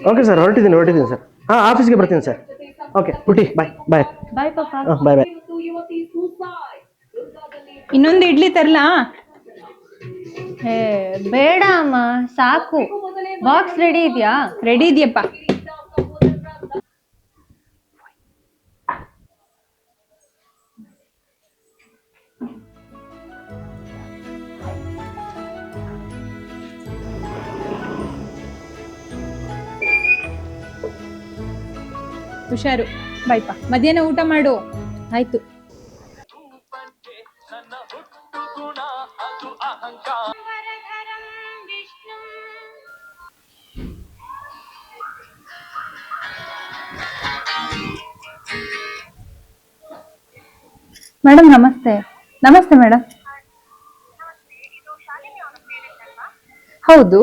Okay sir, ಹೊರಟಿದ್ದೀನಿ sir. ಹಾಂ, ಆಫೀಸ್ಗೆ ಬರ್ತೀನಿ ಸರ್. ಓಕೆ ಪುಟಿ, ಬಾಯ್ ಬಾಯ್. ಬಾಯ್ ಪಾಪ. ಬಾಯ್ ಬಾಯ್. ಇನ್ನೊಂದು ಇಡ್ಲಿ ತರ್ಲಾ? ಬೇಡ ಅಮ್ಮ, ಸಾಕು. ಬಾಕ್ಸ್ ರೆಡಿ ಇದೆಯಾ? ರೆಡಿ ಇದೆಯಪ್ಪ. ಹುಷಾರು. ಬಾಯ್ಪ. ಮಧ್ಯಾಹ್ನ ಊಟ ಮಾಡು. ಆಯ್ತು. ಮೇಡಮ್ ನಮಸ್ತೆ. ನಮಸ್ತೆ ಮೇಡಮ್. ಹೌದು.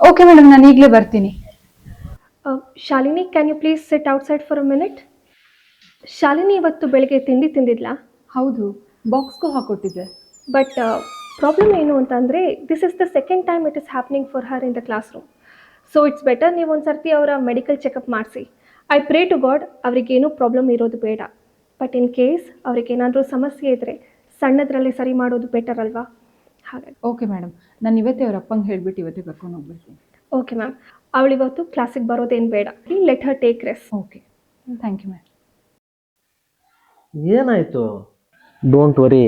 ಓಕೆ ಮೇಡಮ್, ನಾನು ಈಗಲೇ ಬರ್ತೀನಿ. Shalini, can you please sit outside for a minute? Shalini ಇವತ್ತು ಬೆಳಗ್ಗೆ ತಿಂಡಿ ತಿಂದಿದ್ಲಾ? ಹೌದು, ಬಾಕ್ಸ್ಗೂ ಹಾಕೊಟ್ಟಿದ್ದೆ. ಬಟ್ ಪ್ರಾಬ್ಲಮ್ ಏನು ಅಂತಂದರೆ, this is the second time it is happening for her in the classroom. So it's better ನೀವು ಒಂದು ಸರ್ತಿ ಅವರ ಮೆಡಿಕಲ್ ಚೆಕಪ್ ಮಾಡಿಸಿ. ಐ ಪ್ರೇ ಟು ಗಾಡ್ ಅವರಿಗೇನೂ ಪ್ರಾಬ್ಲಮ್ ಇರೋದು ಬೇಡ. ಬಟ್ ಇನ್ ಕೇಸ್ ಅವ್ರಿಗೇನಾದರೂ ಸಮಸ್ಯೆ ಇದ್ದರೆ ಸಣ್ಣದರಲ್ಲೇ ಸರಿ ಮಾಡೋದು ಬೆಟರ್ ಅಲ್ವಾ? ಹಾಗಾಗಿ ಓಕೆ ಮೇಡಮ್, ನಾನು ಇವತ್ತೇ ಅವ್ರ ಅಪ್ಪಂಗೆ ಹೇಳಿಬಿಟ್ಟು ಇವತ್ತೇ ಕರ್ಕೊಂಡು ಹೋಗ್ಬಿಡ್ತೀನಿ. Okay ma'am. ಅವಳಿವತ್ತು ಕ್ಲಾಸಿಗೆ ಬರೋದೇನು ಬೇಡ. Let her take rest. Okay, thank you ma'am. ಏನಾಯಿತು? ಡೋಂಟ್ ವರಿ,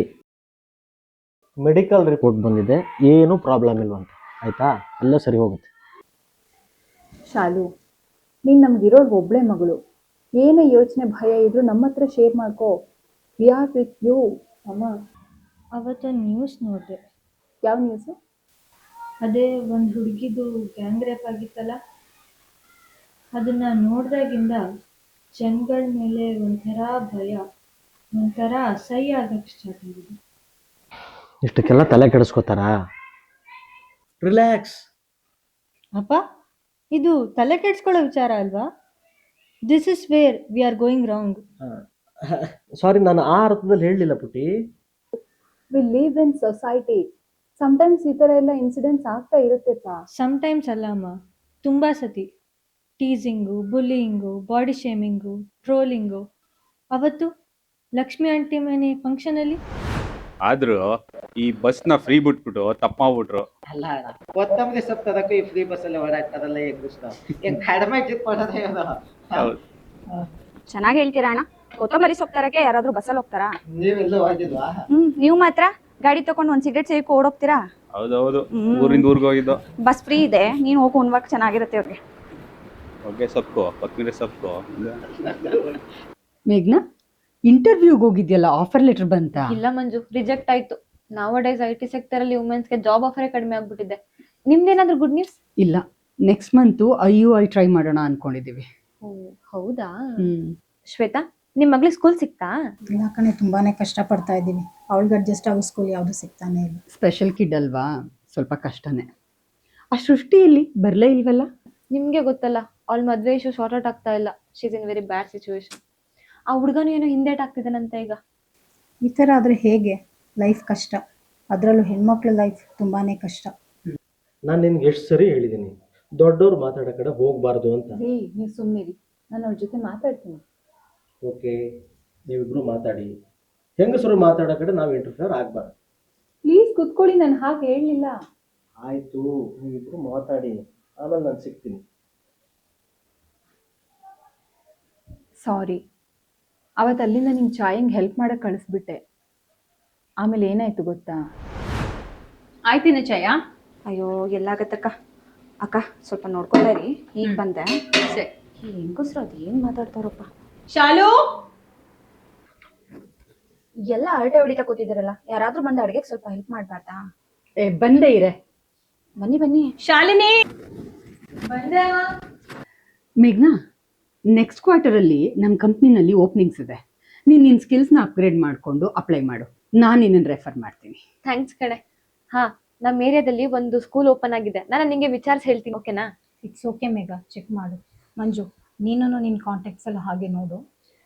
ಮೆಡಿಕಲ್ ರಿಪೋರ್ಟ್ ಬಂದಿದೆ, ಏನೂ ಪ್ರಾಬ್ಲಮ್ ಇಲ್ವಂತೆ. ಆಯಿತಾ? ಎಲ್ಲ ಸರಿ ಹೋಗುತ್ತೆ. ಶಾಲು, ನೀನು ನಮಗಿರೋದು ಒಬ್ಬಳೇ ಮಗಳು. ಏನೇ ಯೋಚನೆ ಭಯ ಇದ್ರೂ ನಮ್ಮ ಹತ್ರ ಶೇರ್ ಮಾಡ್ಕೋ. ವಿ ಆರ್ ವಿತ್ ಯು ಅಮ್ಮ. ಅವತ್ತೊಂದು ನ್ಯೂಸ್ ನೋಡಿದೆ. ಯಾವ ನ್ಯೂಸು? ಅದೇ ಒಂದು ಹುಡುಗಿದು ಗ್ಯಾಂಗ್ ರೇಪ್ ಆಗಿತ್ತಲ್ಲ, ಅದನ್ನು ನೋಡಿದಾಗಿಂದ ಜನಗಳ ಮೇಲೆ ಒಂಥರ ಭಯ, ಒಂಥರ ಅಸಹ್ಯ ಆಗಕ್ಕೆ ಸ್ಟಾರ್ಟ್ ಆಗಿದೆ. ಇಷ್ಟಕ್ಕೆಲ್ಲ ತಲೆ ಕೆಡಿಸ್ಕೋತಾರಾ? ರಿಲ್ಯಾಕ್ಸ್. ಅಪ್ಪ, ಇದು ತಲೆ ಕೆಡಿಸ್ಕೊಳ್ಳೋ ವಿಚಾರ ಅಲ್ವಾ? This is where we are going wrong. Sorry, ನಾನು ಆ ಅರ್ಥದಲ್ಲಿ ಹೇಳಲಿಲ್ಲ ಪುಟಿ. We live in society. Sometimes ಈ ಥರ ಎಲ್ಲ ಇನ್ಸಿಡೆಂಟ್ಸ್ ಆಗ್ತಾ ಇರುತ್ತೆಪ್ಪ. ಸಮ್ಟೈಮ್ಸ್ ಅಲ್ಲ ಅಮ್ಮ, ತುಂಬ ಸತಿ ಟೀಸಿಂಗು, ಬುಲ್ಲಿಂಗು, ಬಾಡಿ ಶೇಮಿಂಗು, ಟ್ರೋಲಿಂಗು. ಅವತ್ತು ಲಕ್ಷ್ಮಿ ಆಂಟಿ ಮನೆ ಫಂಕ್ಷನಲ್ಲಿ ಆದ್ರೂ ಈ ಬಸ್ನ ಫ್ರೀ ಬಿಟ್ಬಿಟ್ಟು ತಪ್ಪ ಮಾಡ್ಬಿಟ್ರು. ಅಲ್ಲ ಅಣ್ಣ, ಕೊತ್ತಂಬರಿ ಸೊಪ್ಪು ತರಕ್ಕೂ ಈ ಫ್ರೀ ಬಸ್ಸಲ್ಲಿ ಓಡಾಡ್ತಾರಲ್ಲ ಈ ಕೃಷ್ಣ, ಹೆಂಗ್ ಕಡಿಮೆ ಇಟ್ಟಿದ್ ಕೊಡೋದೇ ಅದು. ಚೆನ್ನಾಗಿ ಹೇಳ್ತೀರಾ ಅಣ್ಣ. ಕೊತ್ತಂಬರಿ ಸೊಪ್ಪು ತರಕ್ಕೆ ಯಾರಾದ್ರೂ ಬಸ್ಸಲ್ಲಿ ಹೋಗ್ತಾರಾ? ನೀವೆಲ್ಲೂ ಹೋಗಿದ್ವಾ? ನೀವು ಮಾತ್ರ ಗಾಡಿ ತಗೊಂಡು ಒಂದ್ ಸಿಗರೇಟ್ ಸೇರಿ ಓಡೋಗ್ತೀರಾ? ಹೌದೌದು, ಊರಿಂದ ಊರಿಗೆ ಹೋಗಿದ್ದು. ಬಸ್ ಫ್ರೀ ಇದೆ, ನೀನು ಹೋಗಿ ಉಣ್ಬೇಕು, ಚೆನ್ನಾಗಿರುತ್ತೆ ಅವ್ರಿಗೆ. ಹೊಗೆ ಸೊಪ್ಪು, ಕೊತ್ತಂಬರಿ ಸೊಪ್ಪು. ಮೇಘ್ನಾ, ಇಂಟರ್ವ್ಯೂಗೆ ಹೋಗಿದ್ಯಲ್ಲ, ಆಫರ್ ಲೆಟರ್ ಬಂತ? ಇಲ್ಲ ಮಂಜು, ರಿಜೆಕ್ಟ್ ಆಯ್ತು. ನಾವಡೇಸ್ IT ಸೆಕ್ಟರ್ ಅಲ್ಲಿ ವುಮೆನ್ಸ್ಗೆ ಜಾಬ್ ಆಫರೇ ಕಡಿಮೆ ಆಗ್ಬಿಟ್ಟಿದೆ. ನಿಮ್ದೇನಾದ್ರೂ ಗುಡ್ ನ್ಯೂಸ್? ಇಲ್ಲ, ನೆಕ್ಸ್ಟ್ ಮಂತ್ IUI ಟ್ರೈ ಮಾಡೋಣ ಅನ್ಕೊಂಡಿದೀವಿ. ಹೌದಾ? ಶ್ವೇತಾ, ನಿಮ್ ಮಗ್ಳಿಗೆ ಸ್ಕೂಲ್ ಸಿಕ್ತಾ? ಇಲ್ಲ ಕಣೆ, ತುಂಬಾನೇ ಕಷ್ಟ ಪಡ್ತಾ ಇದ್ದೀವಿ. ಅವಳಿಗೆ ಅಡ್ಜಸ್ಟ್ ಆಗೋ ಸ್ಕೂಲ್ ಯಾವುದು ಸಿಗ್ತಾನೆ ಇಲ್ಲ. ಸ್ಪೆಷಲ್ ಕಿಡ್ ಅಲ್ವಾ, ಸ್ವಲ್ಪ ಕಷ್ಟನೇ. ಆ ಸೃಷ್ಟಿಯಲ್ಲಿ ಬರ್ಲೇ ಇಲ್ವಲ್ಲ? ನಿಮ್ಗೆ ಗೊತ್ತಲ್ಲ, ಅವಳ ಮದ್ವೆ ಇಶ್ಯೂ ಶಾರ್ಟ್ ಔಟ್ ಆಗ್ತಾ ಇಲ್ಲ. She is in very bad situation. ಆ ಹುಡುಗನು ಏನೋ ಹಿಂದೇಟ್ ಆಗ್ತಿದ್ದಾನಂತ ಈಗ. ಈ ಥರ ಆದರೆ ಹೇಗೆ? ಲೈಫ್ ಕಷ್ಟ, ಅದರಲ್ಲೂ ಹೆಣ್ಮಕ್ಳ ಲೈಫ್ ತುಂಬಾನೇ ಕಷ್ಟ. ನಾನು ನಿನ್ಗೆ ಎಷ್ಟು ಸರಿ ಹೇಳಿದ್ದೀನಿ, ದೊಡ್ಡವ್ರು ಮಾತಾಡೋ ಕಡೆ ಹೋಗಬಾರ್ದು ಅಂತ. ನೀವು ಸುಮ್ಮನಿರಿ, ನಾನು ಅವ್ರ ಜೊತೆ ಮಾತಾಡ್ತೀನಿ. ಓಕೆ, ನೀವಿಬ್ರು ಮಾತಾಡಿ. ಹೆಂಗಸರು ಮಾತಾಡೋ ಕಡೆ ನಾವು ಇಂಟರ್ಫಿಯರ್ ಆಗಬಾರ್ದು. ಪ್ಲೀಸ್ ಕುತ್ಕೊಳ್ಳಿ, ನಾನು ಹಾಗೆ ಹೇಳಲಿಲ್ಲ. ಆಯಿತು, ನೀವಿಬ್ರು ಮಾತಾಡಿ, ಆಮೇಲೆ ನಾನು ಸಿಗ್ತೀನಿ. ಸಾರಿ, ಅವತ್ತು ಅಲ್ಲಿಂದ ನಿಂಗೆ ಚಾಯಂಗೆ ಹೆಲ್ಪ್ ಮಾಡಕ್ಕೆ ಕಳಿಸ್ಬಿಟ್ಟೆ. ಆಮೇಲೆ ಏನಾಯ್ತು ಗೊತ್ತಾ? ಆಯ್ತಿನ ಚಾಯ? ಅಯ್ಯೋ, ಎಲ್ಲಾಗತ್ತಕ್ಕ. ಅಕ್ಕ ಸ್ವಲ್ಪ ನೋಡ್ಕೊಂಡೆ ರೀ, ಈಗ ಬಂದೆ. ಹೆಂಗಸ್ರು ಅದೇನ್ ಮಾತಾಡ್ತಾರಪ್ಪ. ಶಾಲು, ಎಲ್ಲ ಹರಟೆ ಹೊಡಿತಾ ಕೂತಿದಾರಲ್ಲ, ಯಾರಾದ್ರೂ ಬಂದು ಅಡ್ಗೆಗೆ ಸ್ವಲ್ಪ ಹೆಲ್ಪ್ ಮಾಡ್ಬಾರ್ದಾ? ಬಂದೇ ಇರೆ. ಬನ್ನಿ ಬನ್ನಿ. ಶಾಲಿನಿ ಬಂದೆ. ಮೇಘ್ನಾ, ನೆಕ್ಸ್ಟ್ ಕ್ವಾರ್ಟರಲ್ಲಿ ನಮ್ಮ ಕಂಪ್ನಿನಲ್ಲಿ ಓಪನಿಂಗ್ಸ್ ಇದೆ. ನೀನು ನಿನ್ನ ಸ್ಕಿಲ್ಸ್ನ ಅಪ್ಗ್ರೇಡ್ ಮಾಡಿಕೊಂಡು ಅಪ್ಲೈ ಮಾಡು. ನಾನು ನಿನ್ನನ್ನು ರೆಫರ್ ಮಾಡ್ತೀನಿ. ಥ್ಯಾಂಕ್ಸ್ ಕಣೆ. ಹಾ, ನಮ್ಮ ಏರಿಯಾದಲ್ಲಿ ಒಂದು ಸ್ಕೂಲ್ ಓಪನ್ ಆಗಿದೆ, ನಾನು ನಿಂಗೆ ವಿಚಾರಿಸಿ ಹೇಳ್ತೀನಿ. ಓಕೆನಾ? ಇಟ್ಸ್ ಓಕೆ ಮೇಘ, ಚೆಕ್ ಮಾಡು. ಮಂಜು, ನೀನು ನಿನ್ನ ಕಾಂಟ್ಯಾಕ್ಟ್ಸ್ ಎಲ್ಲ ಹಾಗೆ ನೋಡು.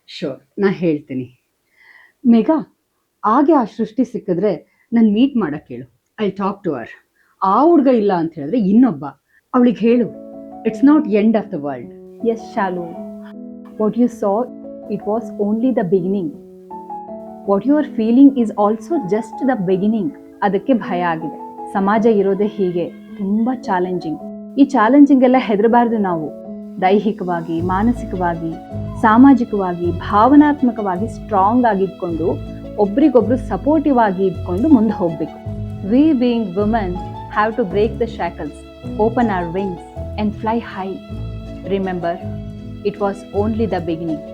ಶೋರ್ ನಾ ಹೇಳ್ತೀನಿ. ಮೇಘಾ, ಹಾಗೆ ಆ ಸೃಷ್ಟಿ ಸಿಕ್ಕಿದ್ರೆ ನಾನು ಮೀಟ್ ಮಾಡಕ್ಕೆ ಹೇಳು. I talk to her. ಆ ಹುಡುಗ ಇಲ್ಲ ಅಂತ ಹೇಳಿದ್ರೆ ಇನ್ನೊಬ್ಬ, ಅವಳಿಗೆ ಹೇಳು, it's not end of the world. Yes Shalu, what you saw it was only the beginning. What you are feeling is also just the beginning. ಅದಕ್ಕೆ ಭಯ ಆಗಿದೆ. ಸಮಾಜ ಇರೋದೇ ಹೀಗೆ, ತುಂಬ ಚಾಲೆಂಜಿಂಗ್. ಈ ಚಾಲೆಂಜಿಂಗ್ ಎಲ್ಲ ಹೆದರಬಾರ್ದು ನಾವು. ದೈಹಿಕವಾಗಿ, ಮಾನಸಿಕವಾಗಿ, ಸಾಮಾಜಿಕವಾಗಿ, ಭಾವನಾತ್ಮಕವಾಗಿ ಸ್ಟ್ರಾಂಗ್ ಆಗಿದ್ಕೊಂಡು ಒಬ್ರಿಗೊಬ್ರು ಸಪೋರ್ಟಿವ್ ಆಗಿ ಇದ್ಕೊಂಡು ಮುಂದೆ ಹೋಗಬೇಕು. We being women have to break the shackles, open our wings and fly high. Remember, it was only the beginning.